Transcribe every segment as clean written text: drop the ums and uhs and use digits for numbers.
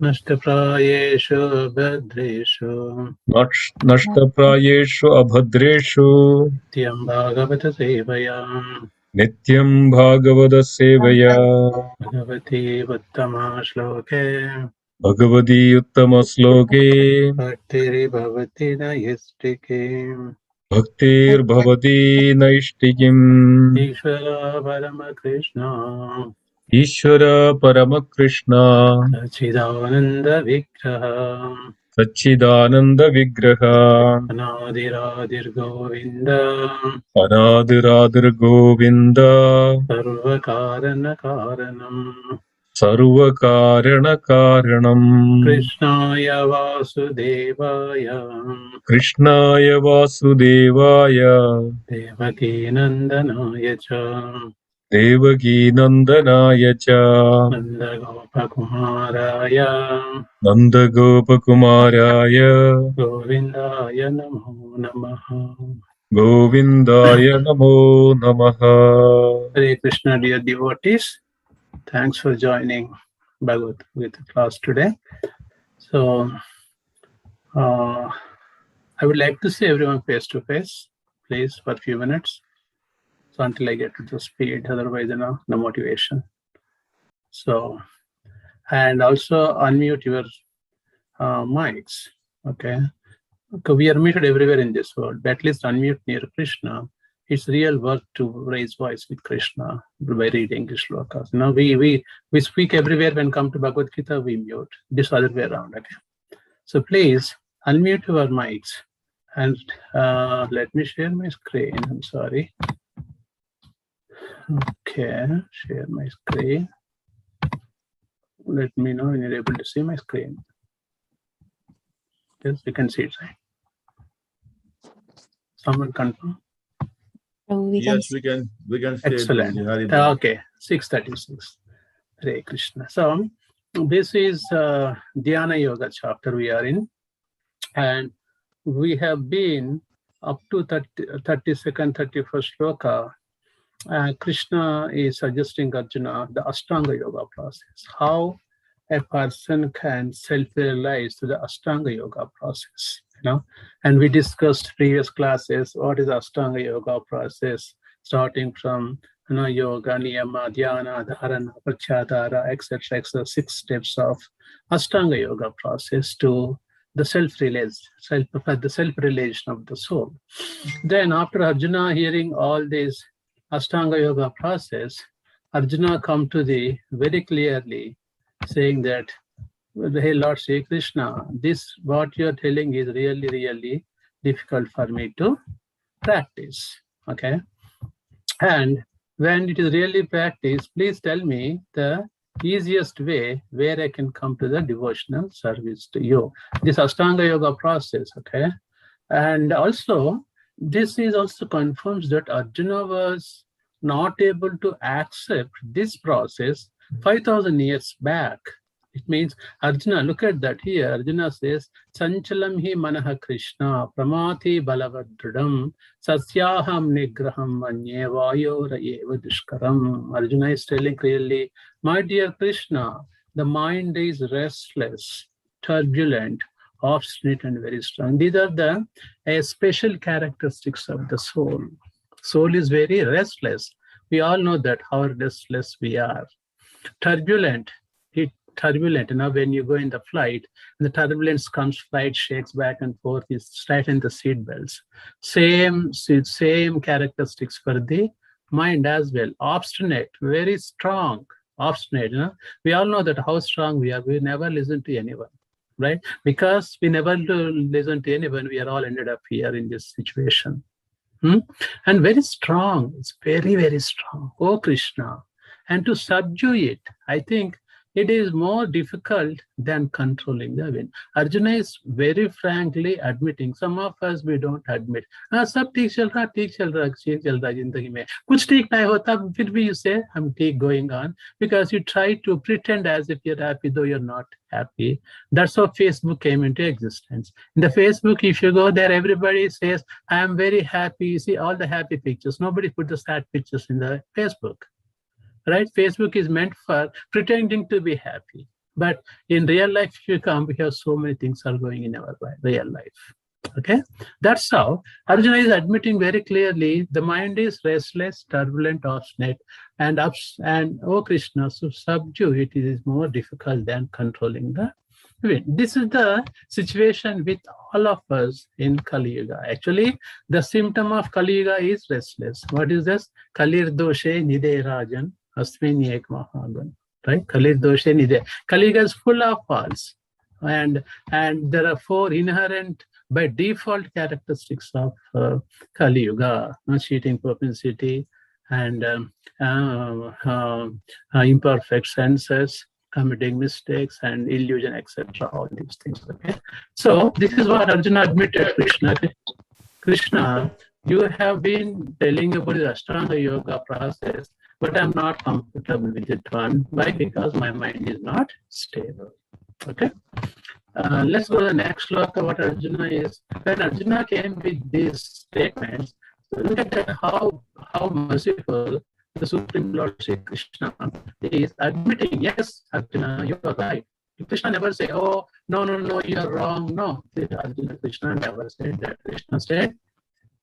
नष्टप्रायेषु भद्रेषु नष्टप्रायेषु अभद्रेषु नित्यं भागवत सेवया नित्यं भागवतसेवया भगवती उत्तमा श्लोके भगवती उत्तमश्लोके भक्तिर्भवति नैष्टिके भक्तिर्भवति नैष्टिकीम्। ईश्वर परमकृष्ण ईश्वर परमकृष्ण सच्चिदानन्द विग्रह सच्चिदानन्दविग्रह अनादिरादिर्गोविन्द अनादिरादिर्गोविन्द सर्वकारणकारणम् सर्वकारणकारणम् कृष्णाय वासुदेवाय कृष्णाय वासुदेवाय देवकीनन्दनाय च देवकीनन्दनाय च नन्दगोपकुमाराय नन्दगोपकुमाराय गोविन्दाय नमो नमः. गोविन्दाय नमो नमः. Hare Krishna, dear devotees. Thanks for joining Bhagavad Gita class today. So, I would like to see everyone face to face, please, for a few minutes. So until I get to the speed, otherwise, no motivation. So, and also unmute your mics. Okay. We are muted everywhere in this world, but at least unmute near Krishna. It's real work to raise voice with Krishna by reading the shlokas. You know, we speak everywhere. When come to Bhagavad Gita, we mute. This other way around. Okay. So please unmute your mics and let me share my screen. I'm sorry. Okay, share my screen. Let me know when you're able to see my screen. Yes, you can see it, right? Someone confirm? Yes, we can see excellent. it. Okay, 636. Hare Krishna. So this is Dhyana Yoga chapter we are in, and we have been up to 32nd, 31st shloka. Krishna is suggesting Arjuna the Ashtanga Yoga process, how a person can self-realize to the Ashtanga Yoga process, you know. And we discussed previous classes what is Ashtanga Yoga process, starting from yoga, niyama, dhyana, dharana, pratyahara, etc., etc. 6 steps of Ashtanga Yoga process to the self-realization of the soul. Then after Arjuna hearing all these Ashtanga Yoga process, Arjuna come to the very clearly saying that, hey Lord Sri Krishna, this what you are telling is really, really difficult for me to practice. Okay. And when it is really practiced, please tell me the easiest way where I can come to the devotional service to you. This Ashtanga Yoga process, okay? And also, this is also confirms that Arjuna was not able to accept this process 5,000 years back. It means Arjuna, look at that here. Arjuna says, Sanchalam hi manaha Krishna, pramati balavadridam, sasyaham nigraham manye vayora eva dushkaram. Arjuna is telling clearly, my dear Krishna, the mind is restless, turbulent, obstinate, and very strong. These are the special characteristics of the soul. Soul is very restless. We all know that how restless we are. Turbulent. Turbulent, when you go in the flight, the turbulence comes, flight shakes back and forth, is tighten the seat belts. Same characteristics for the mind as well. Obstinate, very strong, obstinate. We all know that how strong we are. We never listen to anyone, right? Because we never listen to anyone, we are all ended up here in this situation. And very strong, it's very, very strong. Oh Krishna. And to subdue it, I think it is more difficult than controlling the wind. Arjuna is very frankly admitting, some of us we don't admit. Sab theek chal raha zindagi mein. Kuch theek nahi hota, fir bhi you say, I'm theek going on, because you try to pretend as if you're happy, though you're not happy. That's how Facebook came into existence. In the Facebook, if you go there, everybody says, I am very happy. You see all the happy pictures. Nobody put the sad pictures in the Facebook. Right? Facebook is meant for pretending to be happy. But in real life, if you come, we have so many things are going in our real life. Okay, that's how Arjuna is admitting very clearly the mind is restless, turbulent, obstinate, and oh Krishna, so subdue it is more difficult than controlling the wind. This is the situation with all of us in Kali Yuga. Actually, the symptom of Kali Yuga is restless. What is this? Kalir doshe nide rajan asmin ek mahagan. Right? Kalir doshe nide. Kali Yuga is full of faults, and there are 4 inherent by default characteristics of Kali Yuga: cheating propensity and imperfect senses, committing mistakes and illusion, etc. All these things. Okay, so this is what Arjuna admitted. Krishna, you have been telling about the Ashtanga Yoga process, but I'm not comfortable with it one. Why? Because my mind is not stable. Okay. Let's go to the next sloka. What Arjuna is, when Arjuna came with these statements, look at that, how merciful the Supreme Lord Sri Krishna is admitting, yes, Arjuna, you are right. Krishna never say, oh, no, you are wrong. No, Arjuna, Krishna never said that. Krishna said,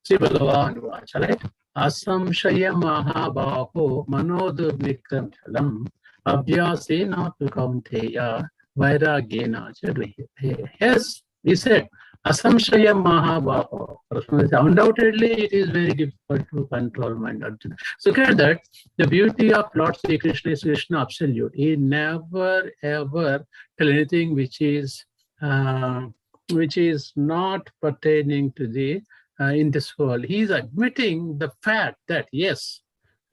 Sri Bhagavan Vacha, right? Asamshaya Mahabaho Manodurvikram Chalam Abhyasena tu Kaunteya Vairagena Chadvihite. Yes, he said, Asamshaya Mahabaho. Undoubtedly, it is very difficult to control mind, Arjuna. So look at that. The beauty of Lord Sri Krishna is Krishna absolute. He never ever tell anything which is not pertaining to the in this world. He is admitting the fact that yes,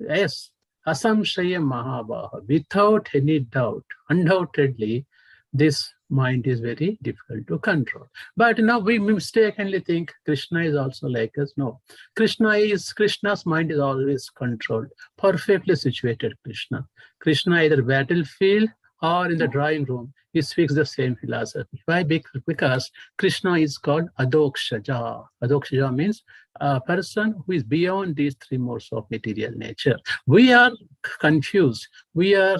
Asamshaya Mahabaha, without any doubt, undoubtedly, this mind is very difficult to control. But now we mistakenly think Krishna is also like us. No, Krishna's mind is always controlled, perfectly situated. Krishna either battlefield or in the drawing room, he speaks the same philosophy. Why? Because Krishna is called Adokshaja. Adokshaja means a person who is beyond these 3 modes of material nature. We are confused. We are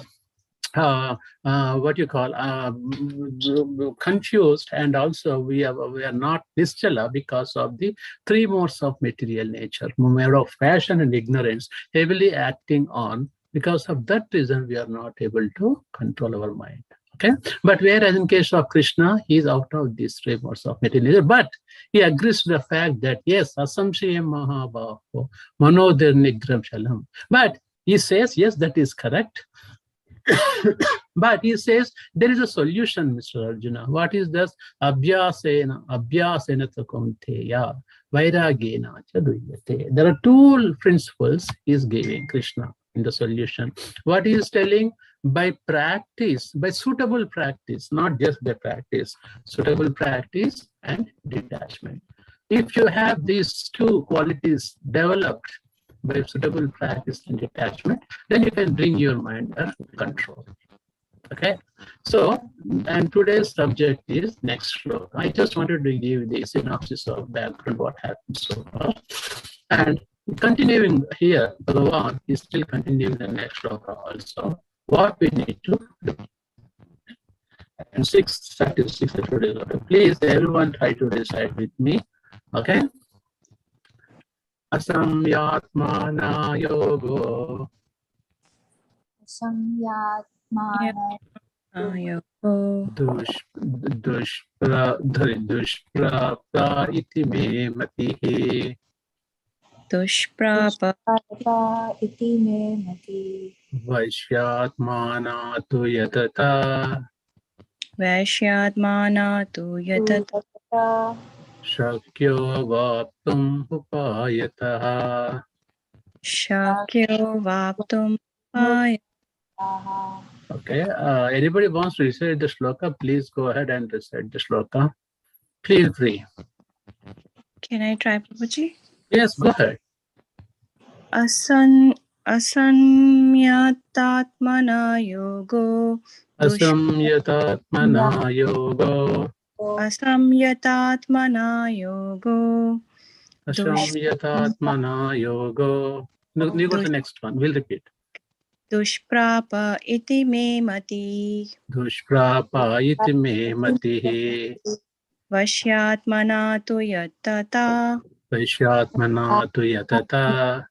confused, and also we are not nischala because of the 3 modes of material nature, mode of passion and ignorance, heavily acting on. Because of that reason, we are not able to control our mind. Okay, but whereas in case of Krishna, he is out of these 3 modes of material nature, but he agrees to the fact that yes, asamshaya mahabaho manodir nigram shalam. But he says yes, that is correct. But he says there is a solution, Mr. Arjuna. What is this? Abhyasena takunteya vairagena chaduyate. There are 2 principles he is giving, Krishna, in the solution. What he is telling? By practice, by suitable practice, not just by practice, suitable practice and detachment. If you have these 2 qualities developed by suitable practice and detachment, then you can bring your mind under control. Okay, so, and today's subject is next sloka. I just wanted to give the synopsis of background, what happened so far. And continuing here, Bhagavan is still continuing the next sloka also. What we need to do. And 636, please everyone try to recite with me. Okay. Asamyatmana yogo. Asamyatmana yogo. Dushprapta iti me matihi. Dushprapa iti me mati. Vaishyatmana tu yatata. Vaishyatmana tu yatata. Shakyo vaptum upayataha. Shakyo vaptum upayataha. Okay, anybody wants to recite the shloka, please go ahead and recite the shloka. Feel free. Can I try, Prabhuji? Yes, go ahead. Asamyatatmana yogo. Asamyatatmana yogo. Asamyatatmana yogo. Asamyatatmana yogo. No, you go to the next one. We'll repeat. Dushprapa iti me mati. Dushprapa iti me matihi. Vashyatmana tu yattata. Vaishyatmana tu yatata.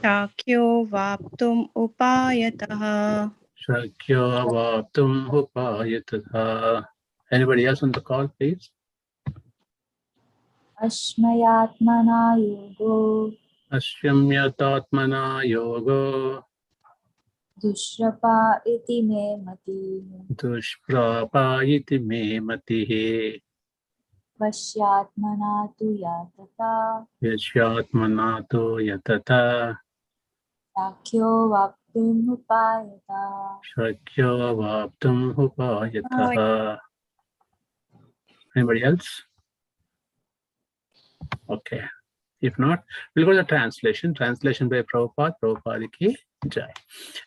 Shakyo vaptum upayatah. Shakyo avaptum upayatah. Anybody else on the call, please? Ashmayatmana yogo Ashyamyatatmana yogo. Dushrapa iti me mati. Dushprapa iti me matihi. Vashyatmana tu yatata. Vaishyatmana tu yatata. Sakyo vaptum upayata. Shakyo avaptum upayatah. Anybody else? Okay. If not, we'll go to the translation. Translation by Prabhupada. Prabhupada ki jai.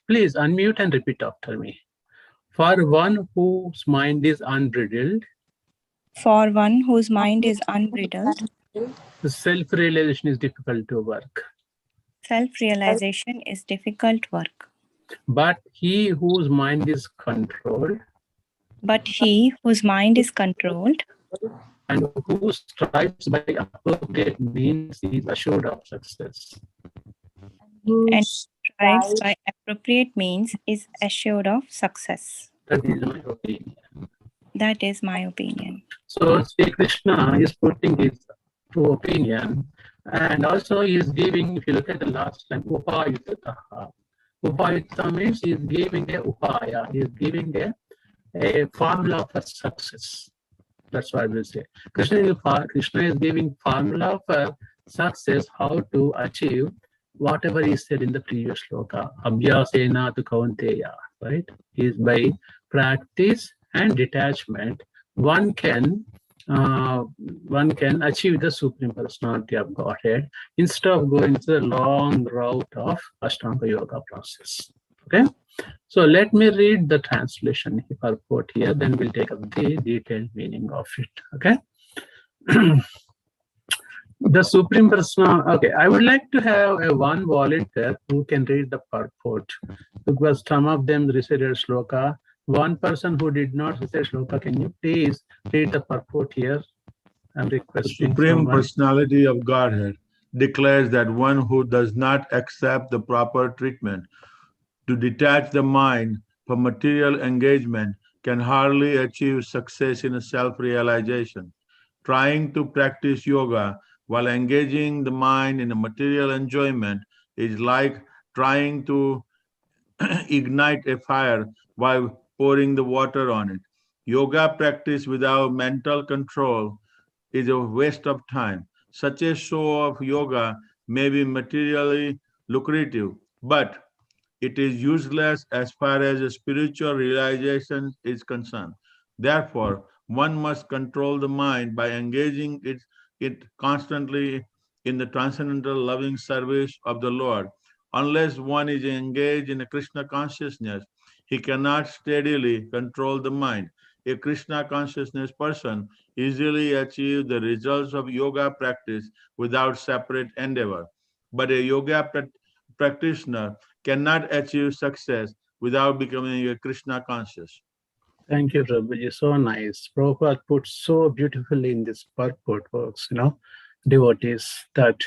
Please unmute and repeat after me. For one whose mind is unbridled, For one whose mind is unbridled, the self-realization is difficult to work. self-realization is difficult work. But he whose mind is controlled But he whose mind is controlled and who strives by appropriate means is assured of success. and strives by appropriate means is assured of success. That is my opinion. That is my opinion. So Sri Krishna is putting his true opinion, and also he is giving, if you look at the last line, upayutataha. Upayutta means he is giving a upaya, he is giving a formula for success. That's what we say. Krishna is giving formula for success, how to achieve whatever he said in the previous shloka. Abhyasena tu kaunteya, right? Is by practice and detachment, one can achieve the Supreme Personality of Godhead instead of going through the long route of Ashtanga Yoga process. Okay, so let me read the translation purport here, then we'll take up the detailed meaning of it. Okay. The Supreme Personality. Okay, I would like to have a one volunteer who can read the purport, because some of them recited shloka. One person who did not recite shloka, can you please read the purport here? I'm The requesting Supreme someone. Personality of Godhead declares that one who does not accept the proper treatment to detach the mind from material engagement can hardly achieve success in self-realization. Trying to practice yoga while engaging the mind in a material enjoyment is like trying to ignite a fire while pouring the water on it. Yoga practice without mental control is a waste of time. Such a show of yoga may be materially lucrative, but it is useless as far as spiritual realization is concerned. Therefore, one must control the mind by engaging it constantly in the transcendental loving service of the Lord. Unless one is engaged in a Krishna consciousness, he cannot steadily control the mind. A Krishna consciousness person easily achieves the results of yoga practice without separate endeavor. But a yoga practitioner cannot achieve success without becoming a Krishna conscious. Thank you, Prabhuji. So nice. Prabhupada put so beautifully in this purport, folks, devotees, that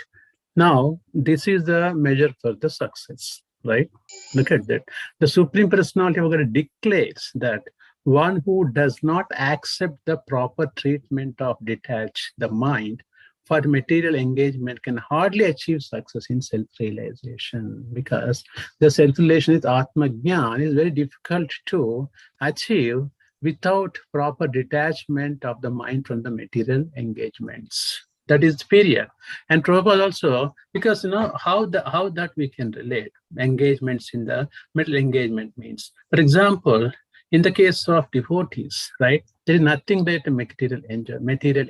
now this is the measure for the success, right? Look at that. The Supreme Personality of God declares that one who does not accept the proper treatment of detach the mind for material engagement can hardly achieve success in self-realization, because the self-realization is Atma Jnana is very difficult to achieve without proper detachment of the mind from the material engagements. That is period. And Prabhupada also, because how that we can relate engagements in the material engagement means. For example, in the case of devotees, right, there is nothing but a material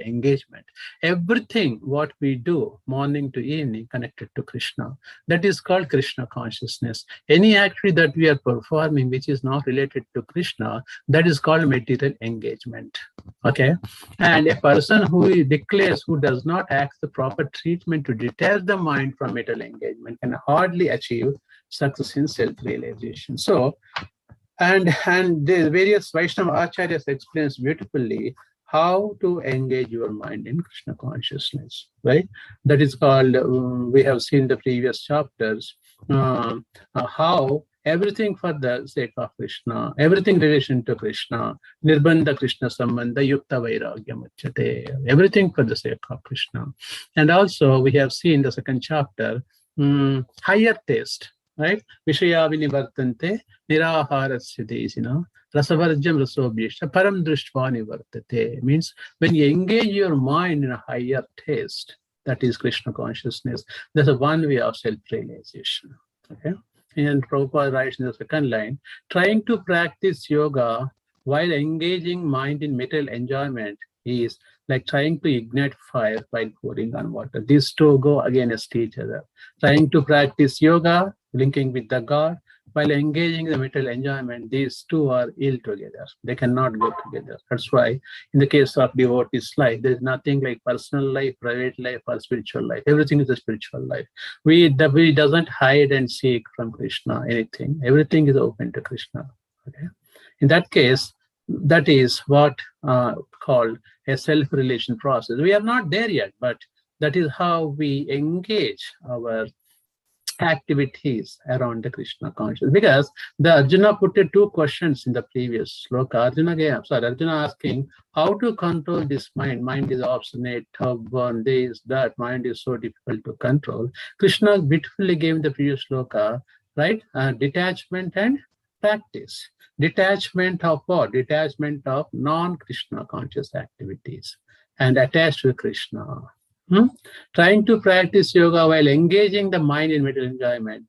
engagement. Everything what we do morning to evening connected to Krishna, that is called Krishna consciousness. Any activity that we are performing which is not related to Krishna, that is called material engagement. Okay, and a person who declares, who does not act the proper treatment to detach the mind from material engagement can hardly achieve success in self-realization. So, and the various Vaishnava Acharyas explains beautifully how to engage your mind in Krishna consciousness, right? That is called, we have seen the previous chapters, how everything for the sake of Krishna, everything relation to Krishna, Nirbandha Krishna Sambandha Yukta Vairagya Muchyate, everything for the sake of Krishna. And also we have seen the second chapter, higher taste, right? Vishaya vinivartante niraharasya desina rasavarjam rasobhishta param drishtva nivartate. Means when you engage your mind in a higher taste, that is Krishna consciousness, there's a one way of self-realization. Okay. And Prabhupada writes in the second line, trying to practice yoga while engaging mind in material enjoyment is like trying to ignite fire while pouring on water. These two go against each other. Trying to practice yoga, linking with the God, while engaging in the material enjoyment, these two are ill together. They cannot go together. That's why in the case of devotee's life, there is nothing like personal life, private life, or spiritual life. Everything is a spiritual life. We doesn't hide and seek from Krishna anything. Everything is open to Krishna. Okay. In that case, that is what called a self-relation process. We are not there yet, but that is how we engage our activities around the Krishna consciousness. Because the Arjuna put two questions in the previous sloka. Arjuna asking how to control this mind. Mind is obstinate, stubborn, this, that. Mind is so difficult to control. Krishna beautifully gave the previous sloka, right? Detachment and practice. Detachment of what? Detachment of non-Krishna conscious activities and attached to Krishna. Trying to practice yoga while engaging the mind in material enjoyment,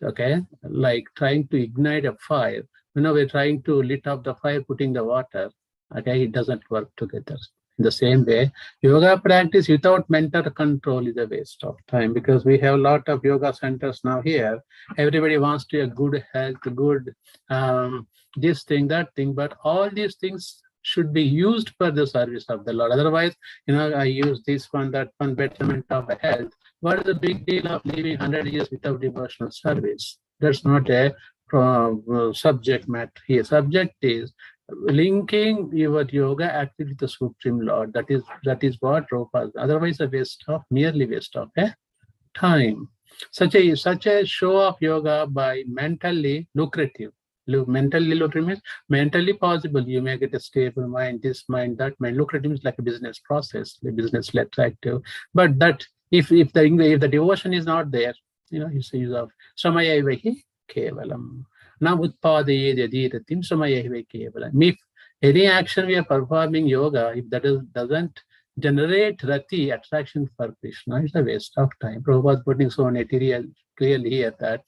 okay, like trying to ignite a fire. We're trying to lit up the fire, putting the water, okay, it doesn't work together. In the same way, yoga practice without mental control is a waste of time, because we have a lot of yoga centers now here. Everybody wants to have good health, good this thing, that thing, but all these things should be used for the service of the Lord. Otherwise, I use this one, that one, betterment of health. What is the big deal of living 100 years without devotional service? That's not a subject matter here. Subject is linking your yoga activity to the Supreme Lord. That is what Prabhupada. Otherwise, merely waste of time. Such a show of yoga by mentally lucrative. Mentally lucrative means mentally possible. You may get a stable mind, this mind, that mind. Lucrative is like a business process, a business attractive. But that if the devotion is not there, you say use of samaya vahi kevalam. Na utpadaye yadiratim samaya vahi kevalam. If any action we are performing yoga, if that doesn't generate rati, attraction for Krishna, it's a waste of time. Prabhupada putting so material clearly here that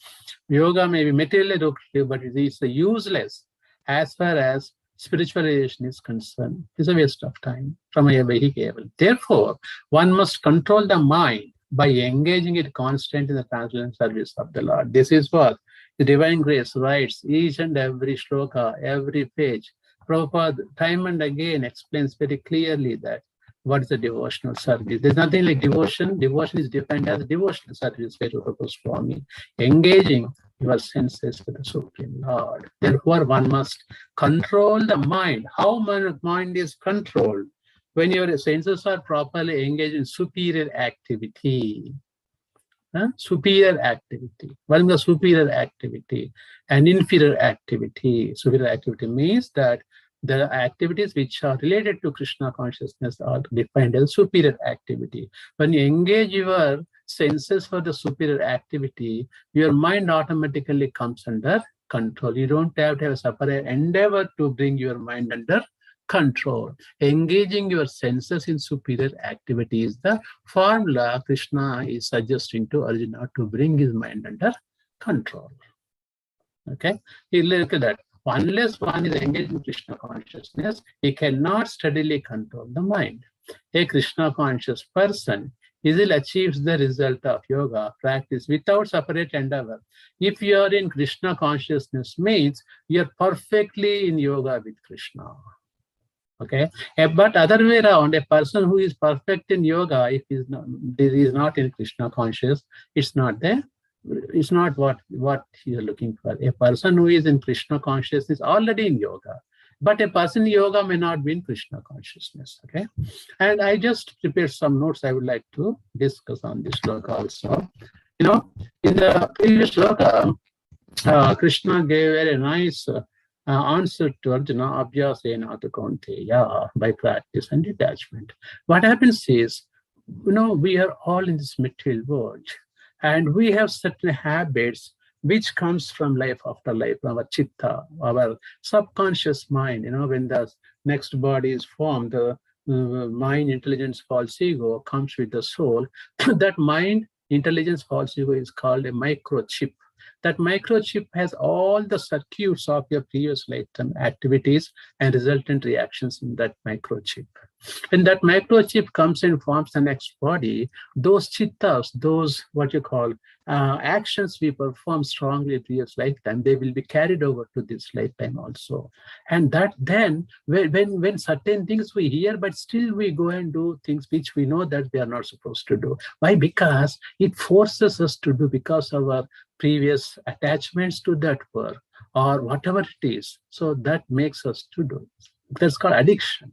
yoga may be materially lucrative, but it is useless as far as spiritualization is concerned. It's a waste of time. Therefore, one must control the mind by engaging it constantly in the transcendental service of the Lord. This is what the Divine Grace writes each and every shloka, every page. Prabhupada time and again explains very clearly that what is the devotional service. There's nothing like devotion. Devotion is defined as devotional service by Rupa Goswami. Engaging your senses with the Supreme Lord. Therefore, one must control the mind. How mind is controlled? When your senses are properly engaged in superior activity. Superior activity. What is the superior activity? And inferior activity. Superior activity means that the activities which are related to Krishna consciousness are defined as superior activity. When you engage your senses for the superior activity, your mind automatically comes under control. You don't have to have a separate endeavor to bring your mind under control. Engaging your senses in superior activity is the formula Krishna is suggesting to Arjuna to bring his mind under control. Okay, you look at that. Unless one is engaged in Krishna consciousness, he cannot steadily control the mind. A Krishna conscious person easily achieves the result of yoga practice without separate endeavor. If you are in Krishna consciousness, means you are perfectly in yoga with Krishna. Okay, but other way around, a person who is perfect in yoga, if he is not in Krishna conscious, it's not the is not what he is looking for. A person who is in Krishna consciousness is already in yoga, but a person in yoga may not be in Krishna consciousness. Okay, and I just prepared some notes I would like to discuss on this sloka also. You know, in the previous sloka, Krishna gave a very nice answer to Arjuna, Abhyasena to Kaunteya, by practice and detachment. What happens is, you know, we are all in this material world, and we have certain habits which comes from life after life, our chitta, our subconscious mind. You know, when the next body is formed, the mind, intelligence, false ego comes with the soul. That mind, intelligence, false ego is called a microchip. That microchip has all the circuits of your previous lifetime activities and resultant reactions in that microchip. When that microchip comes and forms the next body, those chittas, those what you call actions we perform strongly in previous lifetime, they will be carried over to this lifetime also. And that then, when certain things we hear, but still we go and do things which we know that we are not supposed to do. Why? Because it forces us to do, because of our previous attachments to that work or whatever it is. So that makes us to do it. That's called addiction.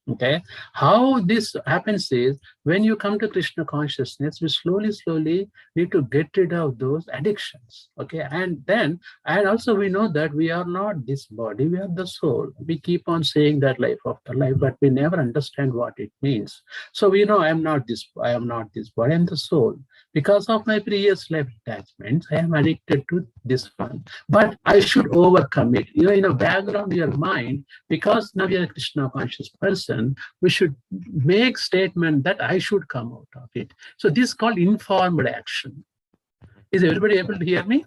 Okay, how this happens is, when you come to Krishna consciousness, we slowly need to get rid of those addictions. Okay, and also we know that we are not this body, we are the soul. We keep on saying that life after life, but we never understand what it means. So we know I am not this body, I am the soul. Because of my previous life attachments, I am addicted to this one. But I should overcome it. You know, in the background of your mind, because now you are a Krishna conscious person, we should make statement that I should come out of it. So this is called informed action. Is everybody able to hear me?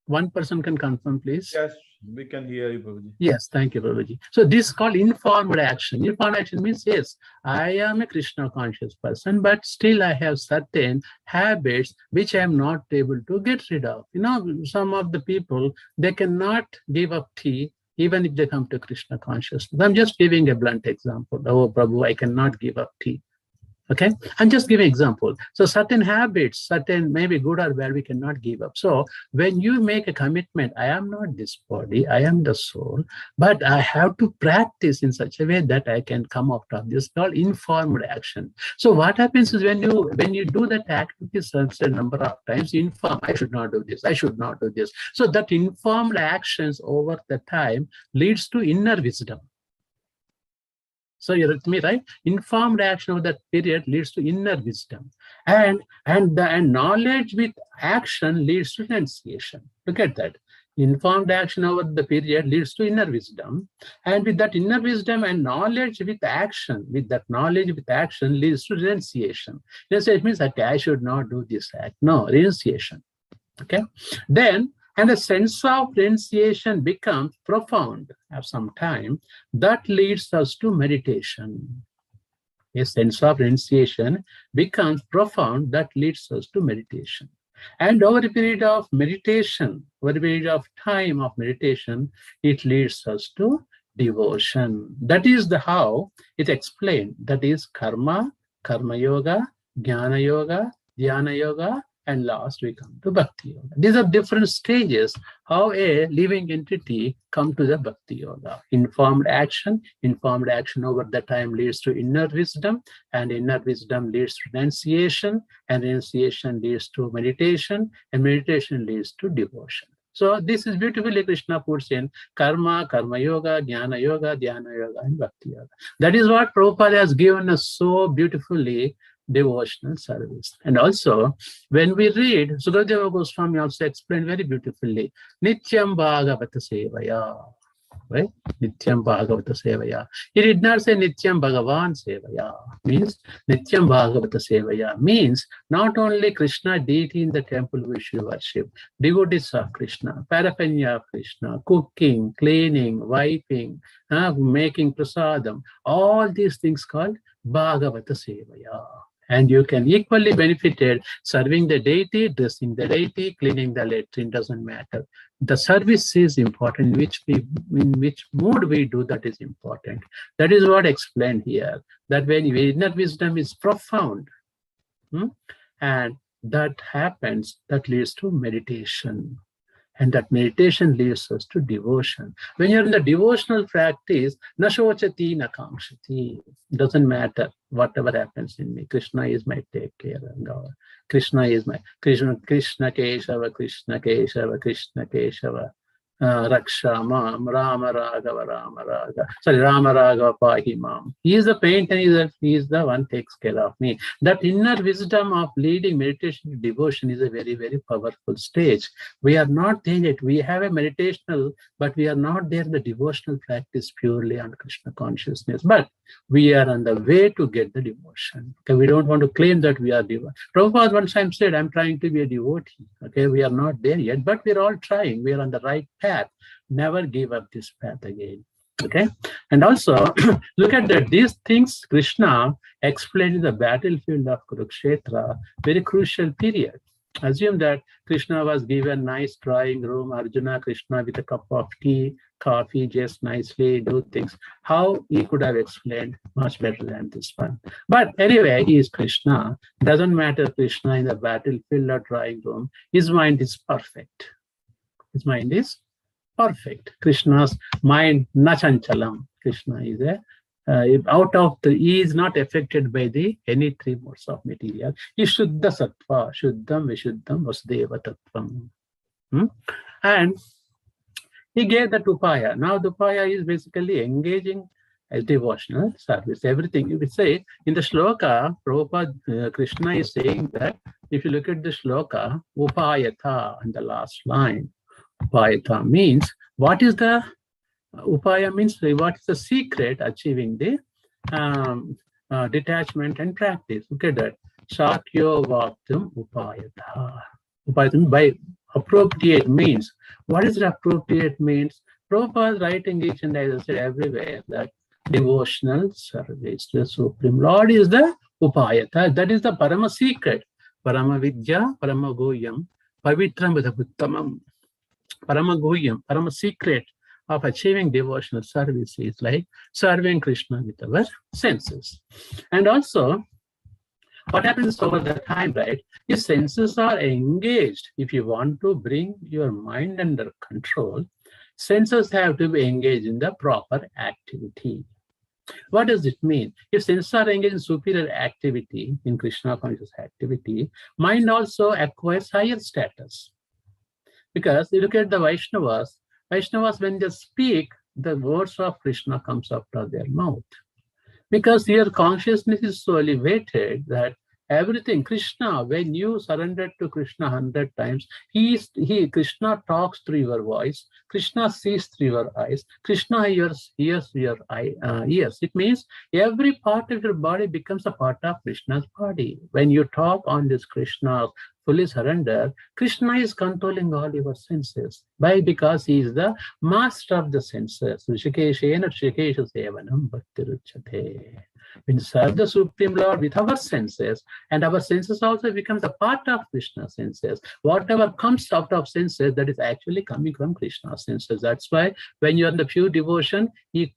One person can confirm, please. Yes, we can hear you, Prabhuji. Yes, thank you, Prabhuji. So this is called informed action. Informed action means, yes, I am a Krishna conscious person, but still I have certain habits which I am not able to get rid of. You know, some of the people, they cannot give up tea even if they come to Krishna consciousness. I'm just giving a blunt example. Oh, Prabhu, I cannot give up tea. Okay, I'm just giving example. So certain habits, certain maybe good or bad, we cannot give up. So when you make a commitment, I am not this body, I am the soul, but I have to practice in such a way that I can come out of this, called informed action. So what happens is, when you do that activity certain number of times, you inform, I should not do this, I should not do this. So that informed actions over the time leads to inner wisdom. So you're with me, right? Informed action over that period leads to inner wisdom, and knowledge with action leads to renunciation. Look at that. Informed action over the period leads to inner wisdom, and with that inner wisdom and knowledge with action, leads to renunciation. Renunciation means, okay, I should not do this act. No, renunciation. Okay, then. And the sense of renunciation becomes profound after some time. That leads us to meditation. A sense of renunciation becomes profound. That leads us to meditation. And over a period of meditation, over a period of time of meditation, it leads us to devotion. That is how it's explained. That is karma, karma yoga, jnana yoga, dhyana yoga, and last we come to Bhakti Yoga. These are different stages how a living entity come to the Bhakti Yoga. Informed action over the time leads to inner wisdom, and inner wisdom leads to renunciation, and renunciation leads to meditation, and meditation leads to devotion. So this is beautifully Krishna puts in karma, karma yoga, jnana yoga, dhyana yoga, and bhakti yoga. That is what Prabhupada has given us so beautifully, devotional service. And also, when we read, Sukadeva Goswami also explained very beautifully, Nityam Bhagavata Sevaya. Right? Nityam Bhagavata Sevaya. He did not say Nityam Bhagavan Sevaya. Means Nityam Bhagavata Sevaya means not only Krishna deity in the temple we should worship, devotees of Krishna, paraphernalia of Krishna, cooking, cleaning, wiping, making prasadam, all these things called Bhagavata Sevaya. And you can equally benefited serving the deity, dressing the deity, cleaning the latrine, doesn't matter. The service is important, in which mood we do, that is important. That is what explained here, that when inner wisdom is profound, and that happens, that leads to meditation. And that meditation leads us to devotion. When you're in the devotional practice, na shochati na kamshati. Doesn't matter whatever happens in me. Krishna is my take care of God. Krishna is my Krishna Keshava, Krishna Keshava, Krishna Keshava. Raksha Mam, Rama Raghava, Rama Raga. Sorry, Rama Raghava Pahi Mam. He is the painter, he is the one takes care of me. That inner wisdom of leading meditation to devotion is a very, very powerful stage. We are not there yet. We have a meditational, but we are not there in the devotional practice purely on Krishna consciousness. But we are on the way to get the devotion. Okay, we don't want to claim that we are devout. Prabhupada one time said, I'm trying to be a devotee. Okay, we are not there yet, but we're all trying. We are on the right path. Never give up this path again. Okay, and also look at that. These things Krishna explained in the battlefield of Kurukshetra, very crucial period. Assume that Krishna was given nice drawing room, Arjuna, Krishna with a cup of tea, coffee, just nicely do things. How he could have explained much better than this one. But anyway, he is Krishna. Doesn't matter Krishna in the battlefield or drawing room. His mind is perfect. His mind is perfect. Krishna's mind, nachanchalam. Krishna is he is not affected by any three modes of material. He is Shuddha Sattva, Shuddham, Vishuddham, Vasudeva Tattvam. And he gave that upaya. Now the upaya is basically engaging as devotional service. Everything you would say in the shloka, Prabhupada, Krishna is saying that if you look at the shloka, upayata in the last line, upayata means what is the upaya means what is the secret achieving the detachment and practice. Look at that. Shakyo Vaktam Upayata. Upayata by appropriate means. What is the appropriate means? Prabhupada writing each and as I said everywhere that devotional service to the Supreme Lord is the Upayata. That is the Parama secret. Parama Vidya, Parama Goyam, Pavitram Vidabhuttamam. Parama Goyam, Parama secret of achieving devotional service is like serving Krishna with our senses. And also, what happens over the time, right? If senses are engaged, if you want to bring your mind under control, senses have to be engaged in the proper activity. What does it mean? If senses are engaged in superior activity, in Krishna conscious activity, mind also acquires higher status. Because you look at the Vaishnavas, when they speak, the words of Krishna comes out of their mouth. Because your consciousness is so elevated that everything, Krishna, when you surrender to Krishna 100 times, Krishna talks through your voice, Krishna sees through your eyes, Krishna hears your ears. It means every part of your body becomes a part of Krishna's body. When you talk on this Krishna, fully surrender, Krishna is controlling all your senses. Why? Because he is the master of the senses. Rishikeshena Rishikesha Sevanam Bhaktiruchyate. When we serve the Supreme Lord with our senses, and our senses also becomes a part of Krishna's senses. Whatever comes out of senses, that is actually coming from Krishna's senses. That's why when you are in the pure devotion, he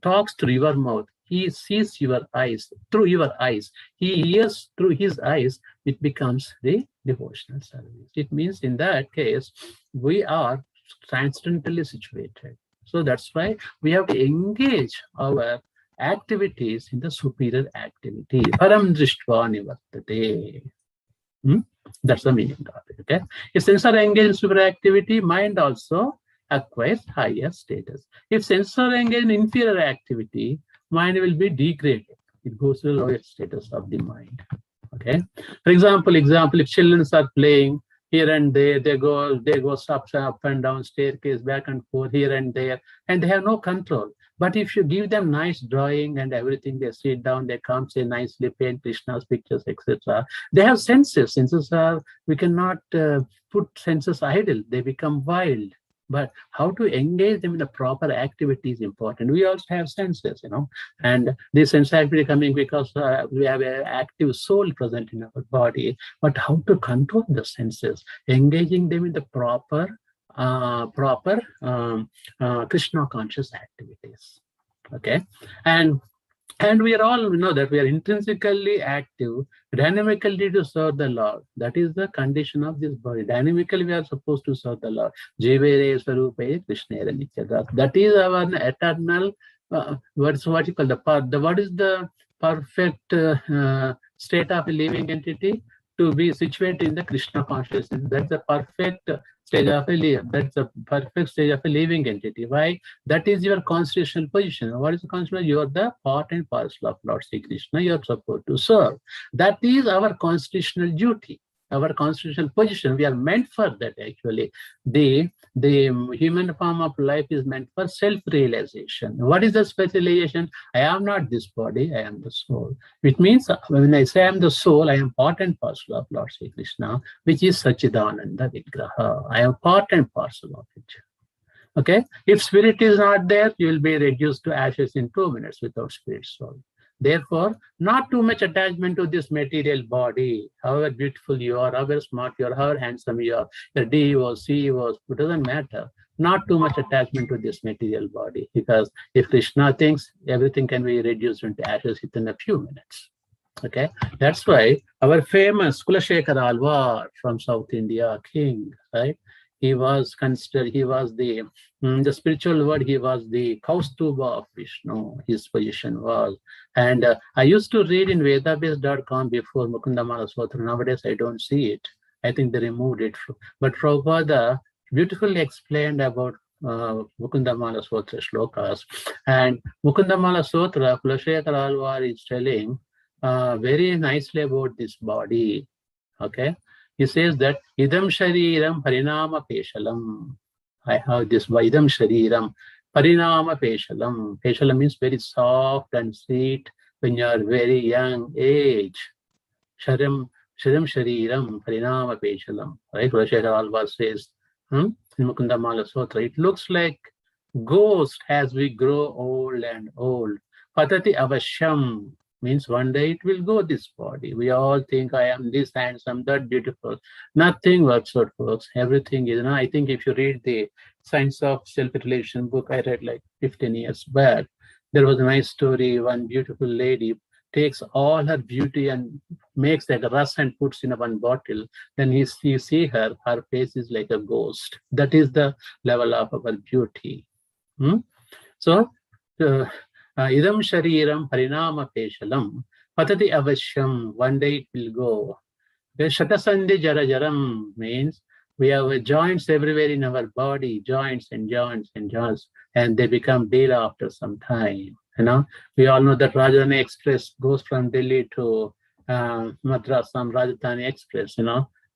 talks through your mouth. He sees your eyes, through your eyes. He hears through his eyes. It becomes the devotional service. It means in that case, we are transcendentally situated. So that's why we have to engage our activities in the superior activity. Param drishtva nivartate. That's the meaning of it. Okay. If senses are engaged in superior activity, mind also acquires higher status. If senses are engaged in inferior activity, mind will be degraded. It goes to the lower status of the mind. Okay. For example, if children are playing here and there, they go up and down staircase, back and forth, here and there, and they have no control. But if you give them nice drawing and everything, they sit down, they come, say nicely paint Krishna's pictures, etc. They have senses. Senses are, we cannot put senses idle. They become wild. But how to engage them in the proper activity is important. We also have senses, and this sense activity coming because we have an active soul present in our body. But how to control the senses, engaging them in the proper Krishna conscious activities. Okay, and And we are all know that we are intrinsically active, dynamically to serve the Lord. That is the condition of this body. Dynamically, we are supposed to serve the Lord. Jivere Swarupe Krishnera Nityada. That is our eternal. What you call what is the perfect state of a living entity? To be situated in the Krishna consciousness. That's the perfect stage of a That's the perfect stage of a living entity. Why? That is your constitutional position. What is the constitutional? You are the part and parcel of Lord Sri Krishna. You are supposed to serve. That is our constitutional duty, our constitutional position. We are meant for that actually. The human form of life is meant for self-realization. What is the specialization? I am not this body, I am the soul. Which means when I say I am the soul, I am part and parcel of Lord Sri Krishna, which is Sachidananda Vigraha. I am part and parcel of it. Okay, if spirit is not there, you will be reduced to ashes in 2 minutes without spirit soul. Therefore, not too much attachment to this material body. However beautiful you are, however smart you are, however handsome you are, your DEO, CEO, it doesn't matter. Not too much attachment to this material body, because if Krishna thinks, everything can be reduced into ashes within a few minutes. Okay, that's why our famous Kulashekara Alvar from South India, king, right? He was considered, he was the spiritual word, he was the Kaustuba of Vishnu, his position was. And I used to read in Vedabase.com before Mukundamala Sutra. Nowadays, I don't see it. I think they removed it. But Prabhupada beautifully explained about Mukundamala Sutra shlokas. And Mukundamala Sutra, Kulashekara Alvar is telling very nicely about this body. Okay. He says that idam shariram parinama peshalam. I have this idam shariram parinama peshalam. Peshalam means very soft and sweet when you are very young age. Sharam shariram parinama peshalam. Right? Kulashekara Alvar says in Mukundamala Sutra, it looks like ghost as we grow old and old. Patati avashyam means one day it will go, this body. We all think I am this handsome, that beautiful. Nothing works out, folks. Everything is, I think if you read the Science of Self-Realization book I read like 15 years back, there was a nice story. One beautiful lady takes all her beauty and makes like a rust and puts in a one bottle. Then you see her face is like a ghost. That is the level of our beauty. So, idam shariram parinama peshalam patati avashyam. One day it will go. Shatasandhi jarajaram means we have joints everywhere in our body, joints and joints and joints, and they become dead after some time. We all know that Rajdhani Express goes from Delhi to Madras on Rajdhani Express.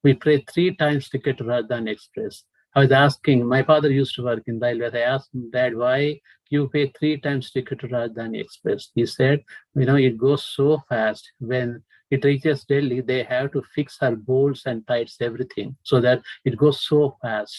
We pay 3 times ticket to Rajdhani Express. I was asking, my father used to work in railways. I asked him, Dad, why you pay 3 times ticket to Rajdhani Express? He said, it goes so fast. When it reaches Delhi, they have to fix her bolts and tights, everything, so that it goes so fast.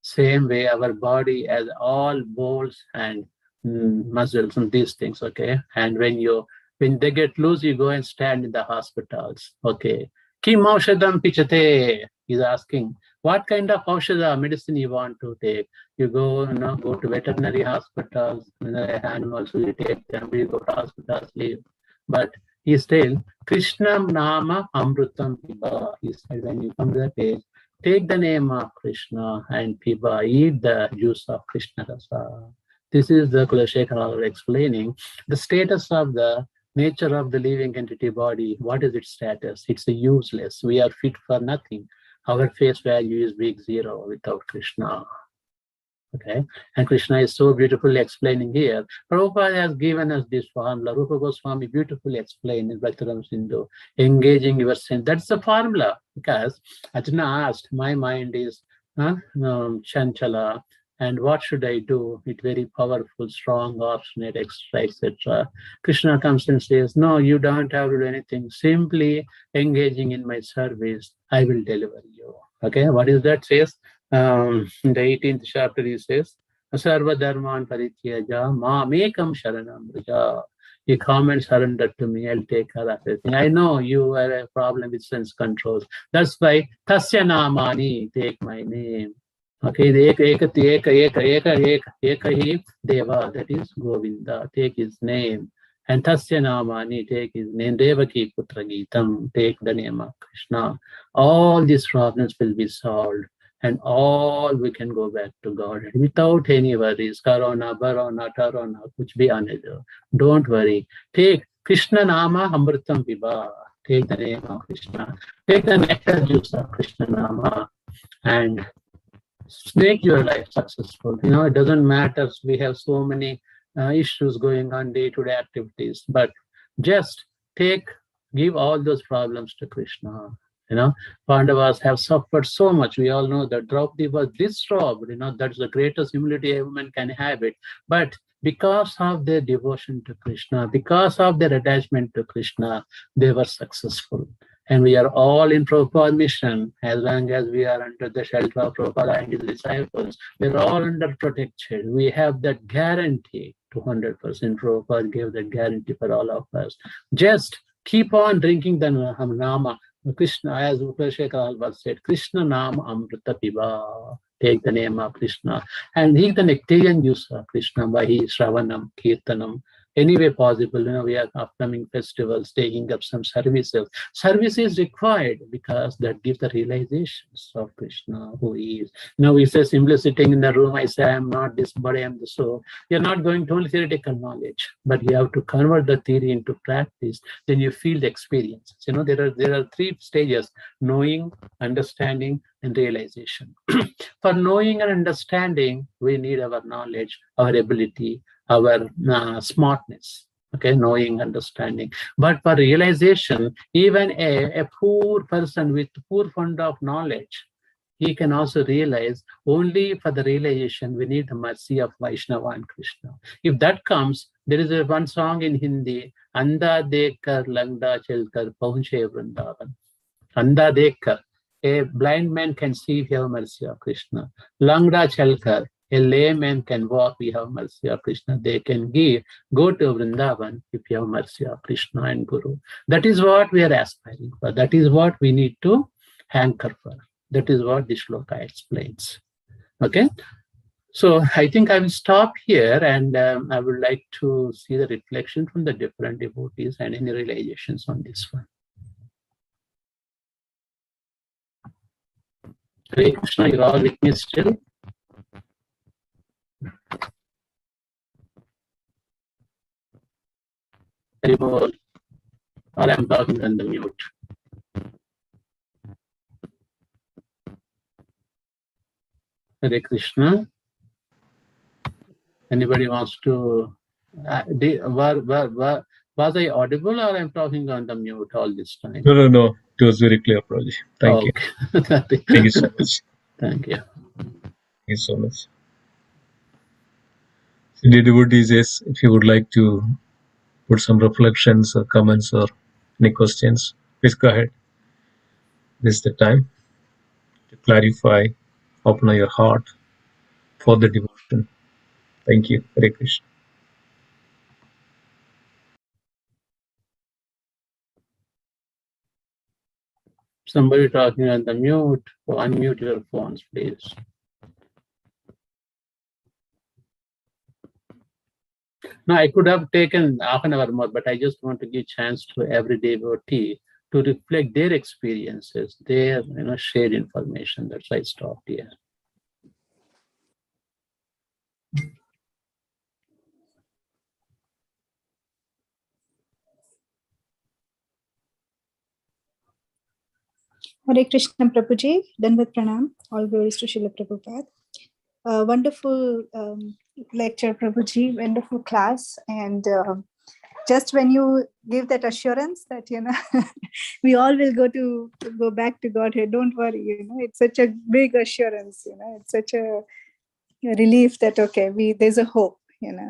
Same way, our body has all bolts and muscles and these things, okay? And when they get loose, you go and stand in the hospitals, okay? Kim aushadam pichate? He's asking, what kind of aushada medicine you want to take? You go, go to veterinary hospitals, animals, you take them, you go to hospitals, leave. But he said, Krishna Nama Amrutam Piba. He said, when you come to the page, take the name of Krishna and Piba, eat the juice of Krishna Rasa. This is the Kulashekara explaining the status of the nature of the living entity body. What is its status? It's useless. We are fit for nothing. Our face value is big zero without Krishna. Okay, and Krishna is so beautifully explaining here. Prabhupada has given us this formula. Rupa Goswami beautifully explained in Bhaktaram Sindhu, engaging your sense. That's the formula. Because Arjuna asked, my mind is chanchala, and what should I do? It's very powerful, strong, obstinate, etc. Krishna comes and says, no, you don't have to do anything. Simply engaging in my service, I will deliver you. Okay, what is that says? In the 18th chapter, he says, Sarva Dharman Parityaja Ma Mekam Sharanam Braja. You come and surrender to me, I'll take care of everything. I know you have a problem with sense controls. That's why Tasya Namani, take my name. Okay, the Ekahi Deva, that is Govinda, take his name. And Tasya Namani, take his name, Devaki Putra Geetam, take the name of Krishna. All these problems will be solved, and all we can go back to God without any worries. Karona, Barona, Tarona, which be another. Don't worry. Take Krishna Nama Amritam Viva. Take the name of Krishna. Take the nectar juice of Krishna Nama and make your life successful. It doesn't matter. We have so many issues going on day-to-day activities, but just give all those problems to Krishna. Pandavas have suffered so much. We all know that Draupadi was distraught. That's the greatest humility a woman can have it. But because of their devotion to Krishna, because of their attachment to Krishna, they were successful. And we are all in Prabhupada's mission. As long as we are under the shelter of Prabhupada and his disciples, we're all under protection. We have that guarantee, 200%. Prabhupada gave that guarantee for all of us. Just keep on drinking the Nama, Krishna, as Upashekar said, Krishna Nama Amrita Piba. Take the name of Krishna and take the nectarian juice of Krishna by his Shravanam, Kirtanam. Any way possible, we have upcoming festivals, taking up some services. Service is required because that gives the realizations of Krishna, who he is. We say simply sitting in the room, I say, I am not this, but I am the soul. You're not going to only theoretical knowledge, but you have to convert the theory into practice. Then you feel the experiences. There are 3 stages: knowing, understanding, and realization. For knowing and understanding, we need our knowledge, our ability, our smartness. Okay, knowing, understanding. But for realization, even a poor person with poor fund of knowledge, he can also realize. Only for the realization, we need the mercy of Vaishnava and Krishna. If that comes, there is one song in Hindi, Anda Dekkar Langda Chelkar Paunche Vrindavan. Anda Dekkar. A blind man can see if you have mercy of Krishna. Langda Chelkar. A layman can walk, we have mercy of Krishna. They can go to Vrindavan if you have mercy of Krishna and Guru. That is what we are aspiring for. That is what we need to hanker for. That is what this shloka explains. Okay. So I think I will stop here, and I would like to see the reflection from the different devotees and any realizations on this one. Hare Krishna, you're all with me still? Or I'm talking on the mute. Hare Krishna. Anybody wants to? Was I audible, or I'm talking on the mute all this time? No. It was very clear, Prabhuji. Thank you. Thank you so much. Thank you. Thank you so much. So, dear devotees, yes, if you would like to put some reflections or comments or any questions, please go ahead. This is the time to clarify, open your heart for the devotion. Thank you. Hare Krishna. Somebody talking on the mute, unmute your phones, please. Now, I could have taken half an hour more, but I just want to give chance to every devotee to reflect their experiences, their shared information. That's why I stopped here. Hare Krishna Prabhuji, Dandavat Pranam, all glories to Srila Prabhupada. Wonderful lecture, Prabhuji, wonderful class. And just when you give that assurance that, we all will go back to Godhead, don't worry, it's such a big assurance, it's such a relief that, okay, there's a hope,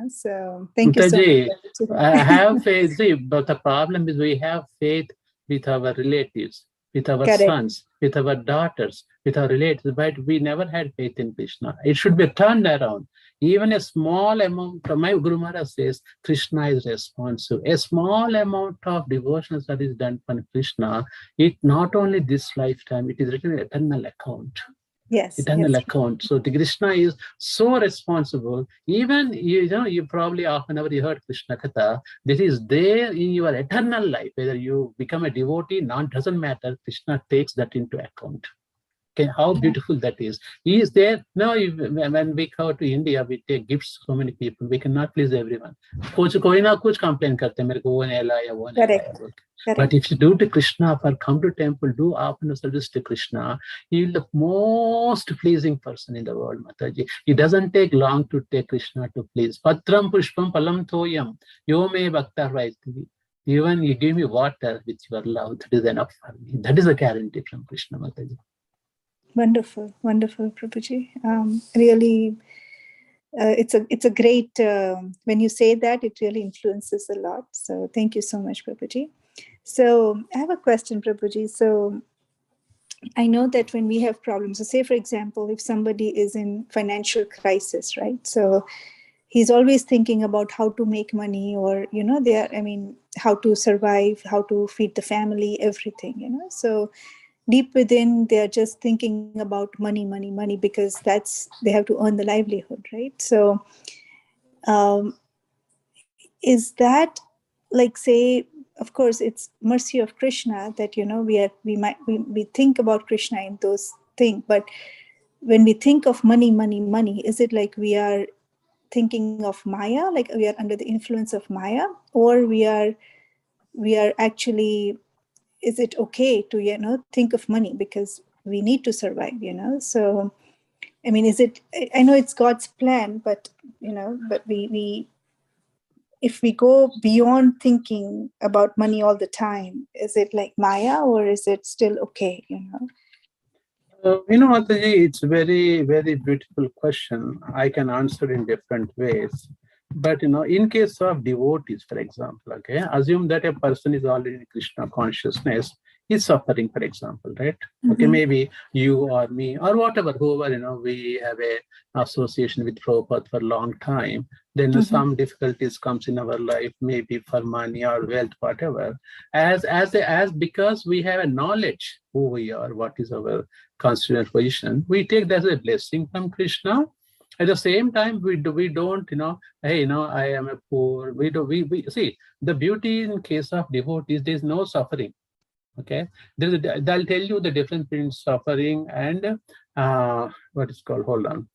so thank you so much. I have faith, but the problem is we have faith with our relatives, with our sons, with our daughters, with our relatives, but we never had faith in Krishna. It should be turned around. Even a small amount, my Guru Maharaj says, Krishna is responsive. A small amount of devotion that is done for Krishna, it not only this lifetime, it is written in eternal account. Yes. Eternal Yes. account. So the Krishna is so responsible. Even you probably often you heard Krishna Katha. This is there in your eternal life. Whether you become a devotee, doesn't matter. Krishna takes that into account. Okay, how beautiful that is. He is there. Now, when we go to India, we take gifts so many people. We cannot please everyone. कोई ना कुछ complain करते हैं, मेरे को वो नहीं लाया, वो नहीं लाया बोल के. But if you do to Krishna, or come to temple, do often service to Krishna, he is the most pleasing person in the world, Mataji. It doesn't take long to take Krishna to please. Patram pushpam palam thoyam yo me bhakta vaiti. Even you give me water with your love, that is enough for me. That is a guarantee from Krishna, Mataji. Wonderful, wonderful, Prabhuji. Really, it's a great, when you say that, it really influences a lot. So thank you so much, Prabhuji. So I have a question, Prabhuji. So I know that when we have problems, so say, for example, if somebody is in financial crisis, right? So he's always thinking about how to make money, or, how to survive, how to feed the family, everything, So deep within, they're just thinking about money, money, money, because they have to earn the livelihood, right? So is that, like, say, of course, it's mercy of Krishna that, we think about Krishna in those things, but when we think of money, money, money, is it like we are thinking of Maya, like we are under the influence of Maya, or we are actually, is it okay to, think of money because we need to survive, So, is it, I know it's God's plan, but, but we if we go beyond thinking about money all the time, is it like Maya, or is it still okay, Mataji, it's a very, very beautiful question. I can answer in different ways. But, in case of devotees, for example, okay, assume that a person is already in Krishna consciousness, is suffering, for example, right? Okay, maybe you or me or whatever, whoever, we have a association with Prabhupada for a long time. Then some difficulties comes in our life, maybe for money or wealth, whatever. Because we have a knowledge who we are, what is our constitutional position, we take that as a blessing from Krishna. At the same time, we don't, hey, I am a poor. We see the beauty in case of devotees. There is no suffering. Okay, they'll tell you the difference between suffering and what is called. Hold on.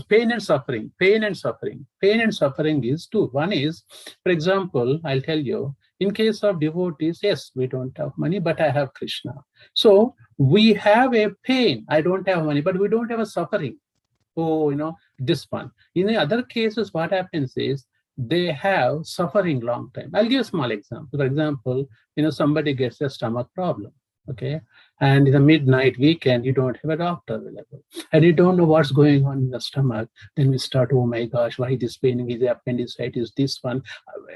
Pain and suffering. Pain and suffering is two. One is, for example, I'll tell you, in case of devotees, yes, we don't have money, but I have Krishna. So we have a pain. I don't have money, but we don't have a suffering. Oh, this one. In the other cases, what happens is they have suffering long time. I'll give a small example. For example, somebody gets a stomach problem. Okay, and in the midnight weekend, you don't have a doctor available, and you don't know what's going on in the stomach. Then we start, oh my gosh, why this pain? Is the appendicitis? This one,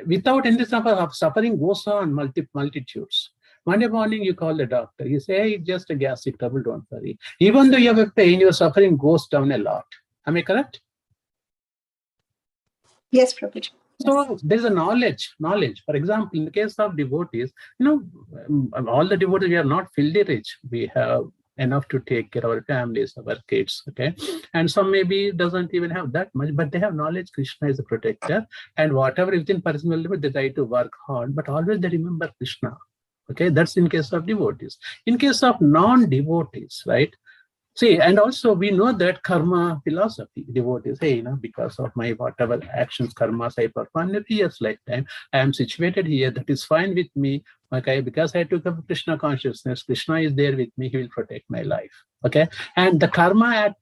without any suffering goes on multitudes. Monday morning, you call the doctor. You say, hey, it's just a gastric trouble. Don't worry. Even though you have a pain, your suffering goes down a lot. Am I correct? Yes, Prabhuji. So there's a knowledge. For example, in the case of devotees, all the devotees, we are not filthy rich. We have enough to take care of our families, our kids, okay? And some maybe doesn't even have that much, but they have knowledge. Krishna is a protector, and whatever within personal limit, they try to work hard, but always they remember Krishna. Okay, that's in case of devotees. In case of non-devotees, right? See, and also we know that karma philosophy, devotees, hey, because of my whatever actions, karmas I perform in a previous lifetime, I am situated here, that is fine with me, okay, because I took up Krishna consciousness, Krishna is there with me, he will protect my life, okay? And the karma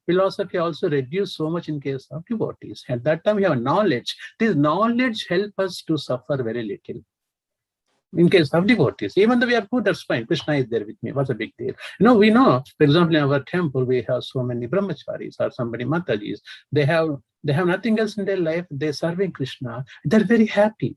philosophy also reduced so much in case of devotees. At that time, we have knowledge. This knowledge helps us to suffer very little. In case of devotees, even though we are poor, that's fine. Krishna is there with me. What's a big deal? We know, for example, in our temple, we have so many brahmacharis or somebody matajis. They have nothing else in their life. They're serving Krishna. They're very happy.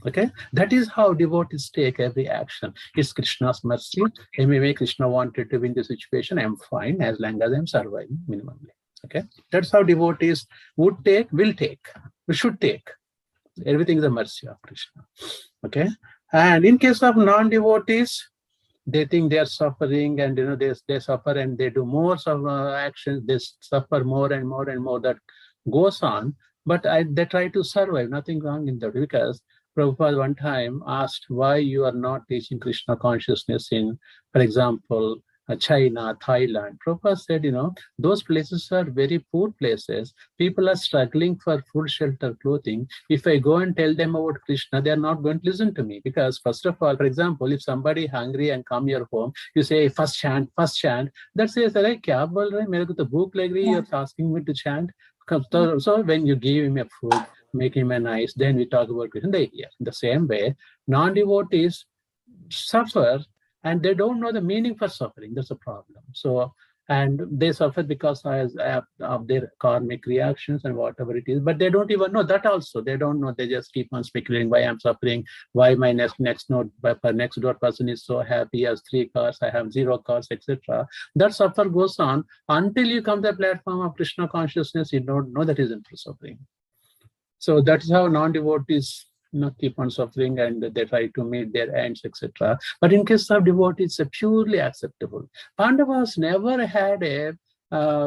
Okay, that is how devotees take every action. It's Krishna's mercy. Maybe Krishna wanted to win the situation. I'm fine as long as I'm surviving minimally. Okay, that's how devotees will take, we should take. Everything is a mercy of Krishna. Okay. And in case of non-devotees, they think they are suffering, and they suffer and they do more actions. They suffer more and more and more. That goes on, but they try to survive. Nothing wrong in that, because Prabhupada one time asked why you are not teaching Krishna consciousness in, for example, China, Thailand. Prabhupada said, those places are very poor places. People are struggling for food, shelter, clothing. If I go and tell them about Krishna, they are not going to listen to me. Because first of all, for example, if somebody hungry and come your home, you say, first chant, first chant. That says, "Arey, kya bol rahe? Mere ko to bhook lag rahi, you're asking me to chant." So when you give him a food, make him a nice, then we talk about Krishna. They hear. The same way, non-devotees suffer and they don't know the meaning for suffering. That's a problem. So, and they suffer because of their karmic reactions and whatever it is, but they don't even know that also. They don't know. They just keep on speculating why I'm suffering, why my next door person is so happy, he has 3 cars, I have 0 cars, etc. That suffer goes on until you come to the platform of Krishna consciousness. You don't know that isn't for suffering. So that is how non-devotees keep on suffering, and they try to meet their ends, etc. But in case of devotees, it's purely acceptable. Pandavas never had a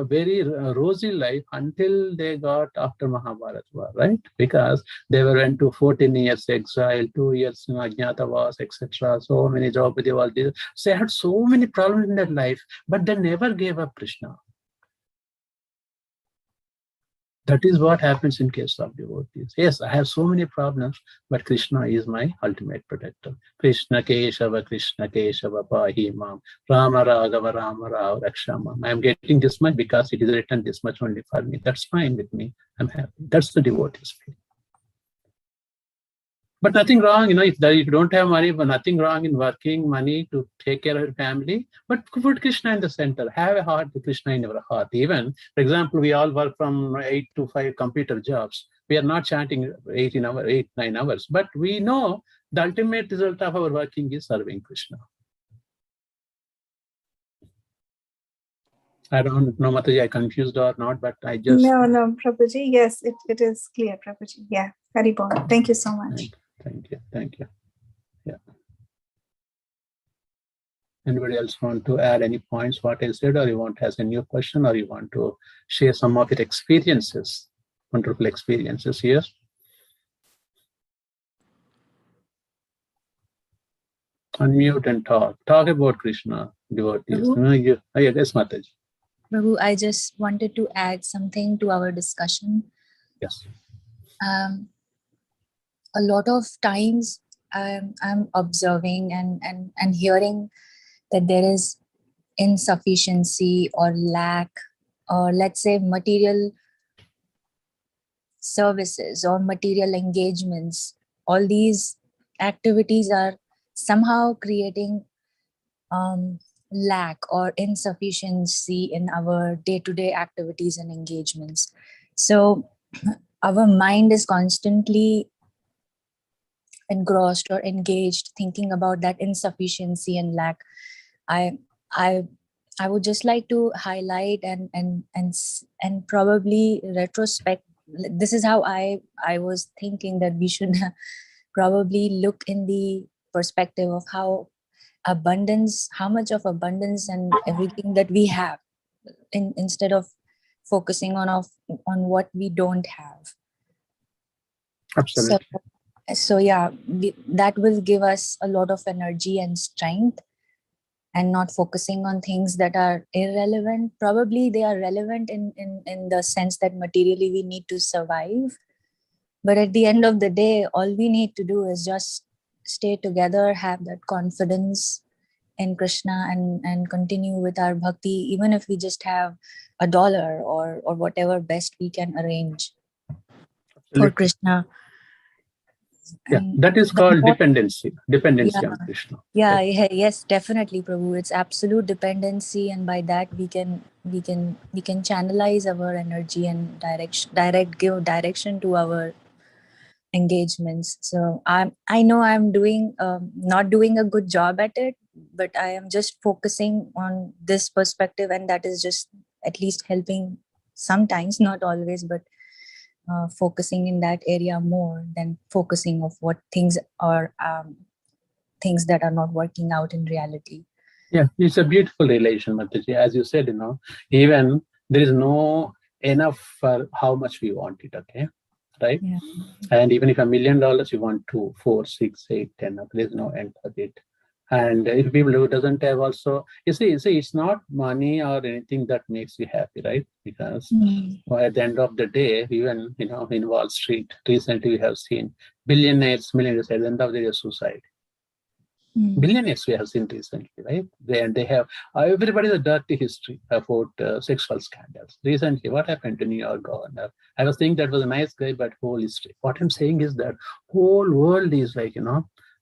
very rosy life until they got after Mahabharata war, right? Because they went to 14 years exile, 2 years in Ajnatavas, etc. So many Draupadi was there. So they had so many problems in their life, but they never gave up Krishna. That is what happens in case of devotees. Yes, I have so many problems, but Krishna is my ultimate protector. Krishna Keshava Pahi Mam, Rama Raghava Rama Rao Rakshamam. I am getting this much because it is written this much only for me. That's fine with me. I'm happy. That's the devotee's feeling. But nothing wrong, if you don't have money, but nothing wrong in working money to take care of your family. But put Krishna in the center. Have a heart with Krishna in your heart. Even, for example, we all work from 8 to 5 computer jobs. We are not chanting 9 hours. But we know the ultimate result of our working is serving Krishna. I don't know, Mataji, I confused or not, but I just... No, Prabhuji. Yes, it is clear, Prabhuji. Yeah, Haribol. Thank you so much. Thank you. Yeah. Anybody else want to add any points what I said, or you want to ask a new question, or you want to share some of your experiences, wonderful experiences here? Unmute and talk. Talk about Krishna, devotees. Yes, Mataji. Prabhu, I just wanted to add something to our discussion. Yes. A lot of times I'm observing and hearing that there is insufficiency or lack, or let's say material services or material engagements. All these activities are somehow creating lack or insufficiency in our day-to-day activities and engagements. So our mind is constantly engrossed or engaged thinking about that insufficiency and lack. I would just like to highlight and probably retrospect. This is how I was thinking that we should probably look in the perspective of how much of abundance and everything that we have, instead of focusing on what we don't have. Absolutely. So yeah, that will give us a lot of energy and strength, and not focusing on things that are irrelevant. Probably they are relevant in the sense that materially we need to survive. But at the end of the day, all we need to do is just stay together, have that confidence in Krishna, and continue with our bhakti, even if we just have $1 or whatever best we can arrange. Absolutely. For Krishna. Yeah, that is called dependency on Krishna. Yes, definitely, Prabhu. It's absolute dependency, and by that we can channelize our energy and give direction to our engagements. So I know I'm not doing a good job at it, but I am just focusing on this perspective, and that is just at least helping sometimes, not always, but focusing in that area more than focusing of what things things that are not working out in reality. Yeah, it's a beautiful relation, Mataji. As you said, even there is no enough for how much we want it, okay? Right? Yeah. And even if $1 million, you want 2, 4, 6, 8, 10, there's no end of it. And if people who doesn't have also, you see, it's not money or anything that makes you happy, right? Because at the end of the day, even, in Wall Street, recently we have seen millionaires, at the end of the day, suicide. Billionaires we have seen recently, right? They have, everybody has a dirty history about sexual scandals. Recently, what happened to New York governor? I was thinking that was a nice guy, but whole history. What I'm saying is that whole world is like,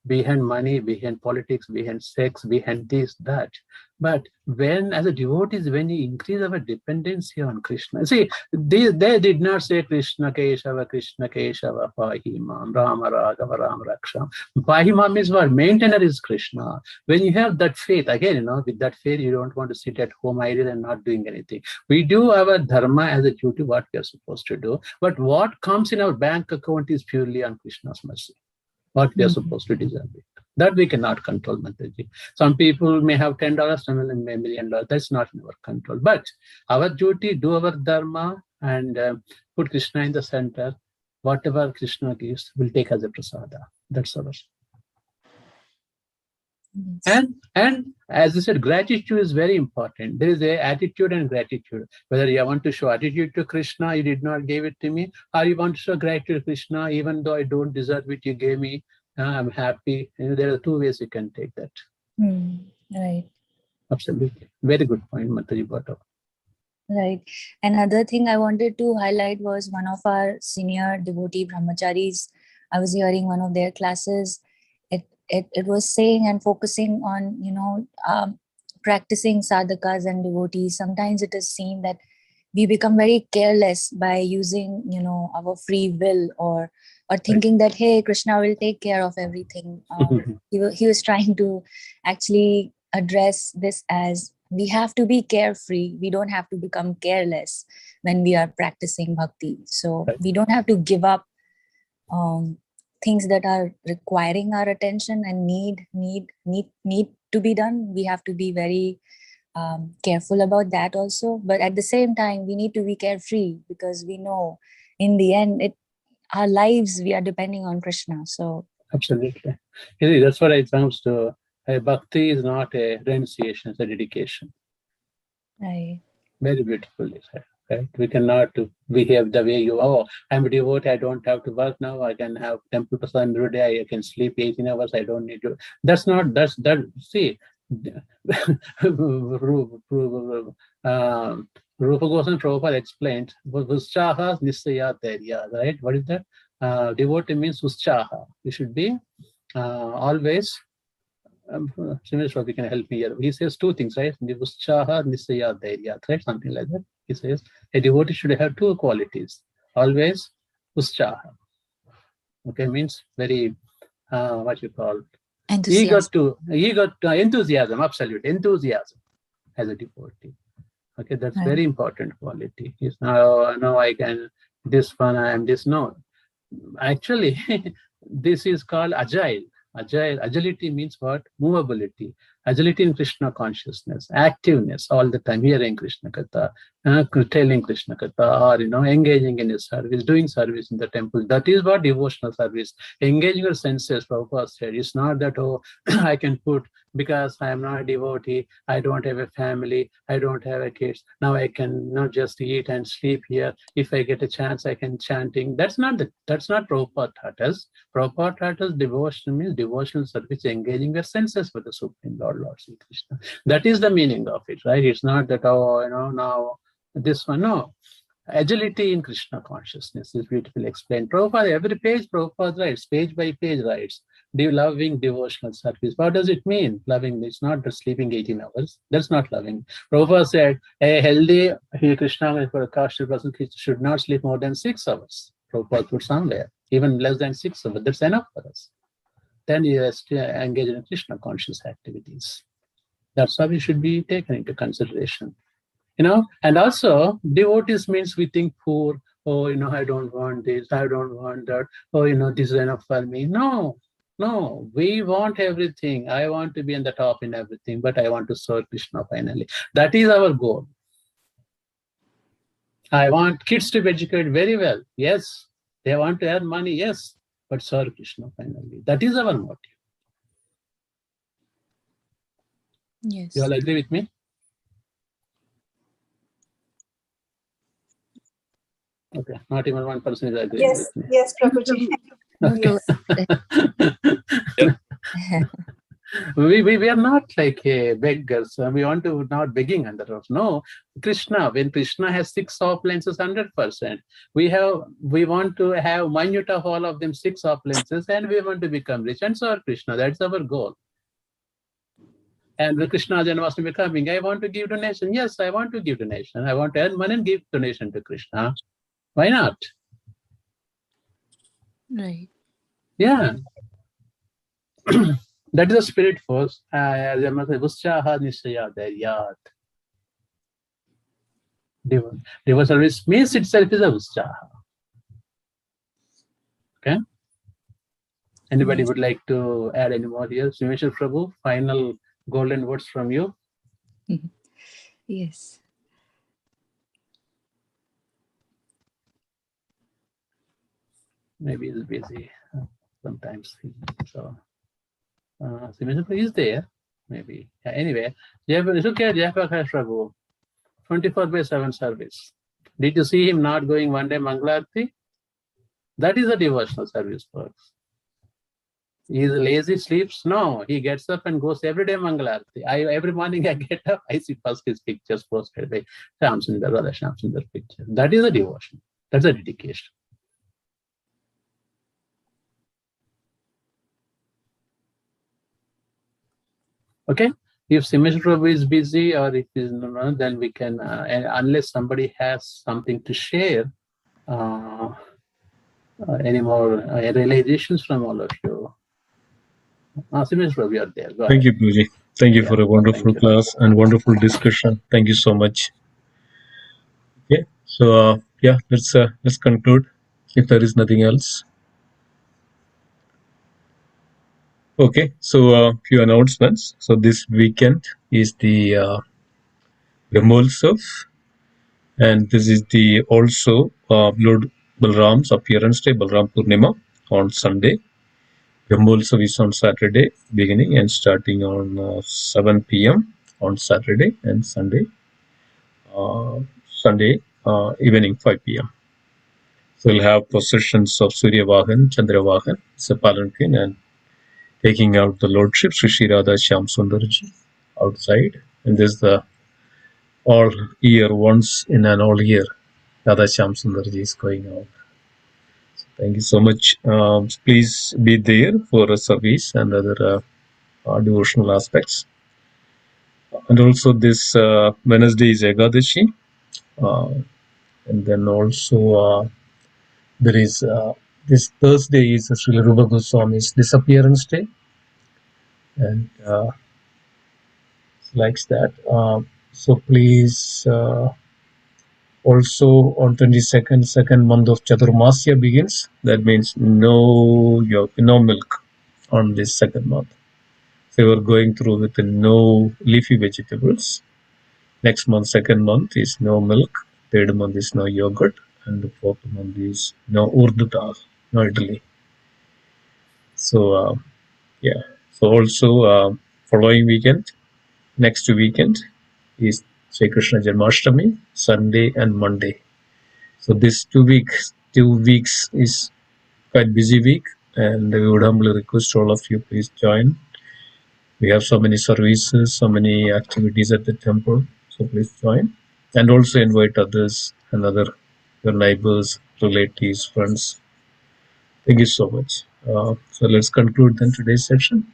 behind money, behind politics, behind sex, behind this, that. But when, as a devotees, when you increase our dependency on Krishna, see, they did not say Krishna Keshava, Pahimam, Rama Raghava, Rama Raksha. Pahimam is what? Maintainer is Krishna. When you have that faith, again, with that faith, you don't want to sit at home idle and not doing anything. We do our dharma as a duty, what we are supposed to do. But what comes in our bank account is purely on Krishna's mercy. What we are supposed to deserve it. That we cannot control, Mataji. Some people may have $10, some may $1 million. That's not in our control. But our duty, do our dharma, and put Krishna in the center. Whatever Krishna gives, we'll take as a prasada. That's ours. Yes. And as I said, gratitude is very important. There is a attitude and gratitude. Whether you want to show attitude to Krishna, you did not give it to me, or you want to show gratitude to Krishna, even though I don't deserve it, you gave me, I'm happy. There are 2 ways you can take that. Right. Absolutely. Very good point, Mataji brought up. Right. Another thing I wanted to highlight was one of our senior devotee brahmacharis. I was hearing one of their classes. It was saying and focusing on, practicing sadhakas and devotees. Sometimes it is seen that we become very careless by using, our free will or thinking that, hey, Krishna will take care of everything. He was trying to actually address this as we have to be carefree. We don't have to become careless when we are practicing bhakti. So we don't have to give up things that are requiring our attention and need to be done. We have to be very careful about that also. But at the same time, we need to be carefree because we know in the end, our lives, we are depending on Krishna. So absolutely. That's what it comes to. Bhakti is not a renunciation, it's a dedication. Right. Very beautifully said. Right? We cannot behave the way I'm a devotee, I don't have to work now, I can have temple prasad every day, I can sleep 18 hours, I don't need to. See, Rupa Goswami Prabhupada explained, Uschaha Nisaya Dharya, right? What is that? Devotee means Uschaha. You should be always. Srimad can help me here. He says 2 things, right? Uschaha Nisaya Dharya, right? Something like that. He says a devotee should have 2 qualities. Always Uschaha. Okay, means very, what you call, enthusiasm. eager to enthusiasm, absolute enthusiasm as a devotee. Okay, that's Right. very important quality. It's now I can this one, I am this. No, actually, this is called agile. Agility means what? Movability. Agility in Krishna consciousness, activeness all the time, hearing Krishna Katha, telling Krishna Katha, or engaging in his service, doing service in the temple. That is what devotional service. Engaging your senses, Prabhupada said. It's not that, I can put, because I am not a devotee, I don't have a family, I don't have a kids, now I can not just eat and sleep here. If I get a chance, I can chanting. That's not Prabhupada taught us. Prabhupada taught us devotion means devotional service, engaging your senses with the Supreme Lord Sri Krishna. That is the meaning of it, right? It's not that, now this one, no. Agility in Krishna consciousness is beautifully explained. Prabhupada, every page Prabhupada writes, page by page writes, loving devotional service. What does it mean? Loving, it's not just sleeping 18 hours. That's not loving. Prabhupada said, a healthy Krishna for a caste person should not sleep more than 6 hours. Prabhupada put somewhere, even less than 6 hours. That's enough for us. Then you have to engage in Krishna conscious activities. That's how we should be taken into consideration. And also devotees means we think poor, I don't want this, I don't want that, this is enough for me. No, No, we want everything. I want to be on the top in everything, but I want to serve Krishna finally. That is our goal. I want kids to be educated very well. Yes. They want to earn money. Yes. But serve Krishna finally. That is our motive. Yes. You all agree with me? Okay. Not even one person is agreeing Yes, with me. yes, Prabhuji. Okay. We are not like beggars. We want to not begging under us. No, Krishna. When Krishna has 6 opulences, 100%. We want to have minute of all of them 6 opulences, and we want to become rich and serve Krishna. That's our goal. And with Krishna Janmashtami coming, I want to give donation. Yes, I want to give donation. I want to earn money and give donation to Krishna. Why not? Right. Yeah. That is the spirit force. Devotional service means itself is a Utschaha. Okay. Anybody would like to add any more here? Simeshwar Prabhu, final golden words from you. Yes. Maybe he's busy sometimes. So Simeshwar Prabhu is there. Maybe. Yeah, anyway, look at Jayapakash Prabhu. 24/7 service. Did you see him not going one day Mangalarti? That is a devotional service, folks. He is lazy, sleeps? No, he gets up and goes every day Mangalarti. Every morning I get up, I see first his pictures posted by Shyam Sundar, Radha Shyam Sundar picture. That is a devotion. That's a dedication. Okay. If Simeshwar Prabhu is busy or if he's not, then we can, unless somebody has something to share, any more realizations from all of you. Simeshwar Prabhu, you are there. Go Thank ahead. you, Guruji. Thank you for a wonderful you. class and wonderful discussion. Thank you so much. Okay, so yeah, let's conclude if there is nothing else. Okay, so few announcements. So this weekend is the Brahmotsav, and this is the also Lord Balram's appearance day, Balram Purnima on Sunday. Brahmotsav is on Saturday beginning and starting on 7 p.m. on Saturday, and Sunday evening 5 p.m. So we'll have processions of Surya Vahan, Chandra Vahan, Palanquin, and taking out the Lordship, Sri Radha Shyam Sundarji outside. And there's the all year, once in an all year, Radha Shyam Sundarji is going out. So thank you so much. Please be there for a service and other devotional aspects. And also this Wednesday is Ekadashi. And then also there is this Thursday is Srila Rupa Goswami's disappearance day, and likes that. So please also on 22nd, second month of Chaturmasya begins. That means no milk on this second month. So we're going through with no leafy vegetables. Next month, second month is no milk. Third month is no yogurt, and the fourth month is no urdu dal, no idli. So yeah. So also following weekend, next weekend is Shri Krishna Janmashtami, Sunday and Monday. So this 2 weeks is quite busy week, and we would humbly request all of you, please join. We have so many services, so many activities at the temple, so please join. And also invite others and your neighbors, relatives, friends. Thank you so much. So let's conclude then today's session.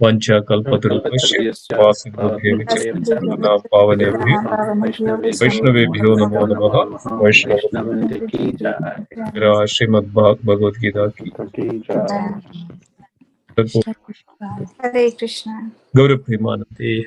Vancha kalpatarubhasya vasibhubhyevicha patitana pavanebhyo Vaishnavebhyo namo namaha Vaishnavabhyo Srimad Bhagavad Gita ki Hare Krishna. Gaurav Premanande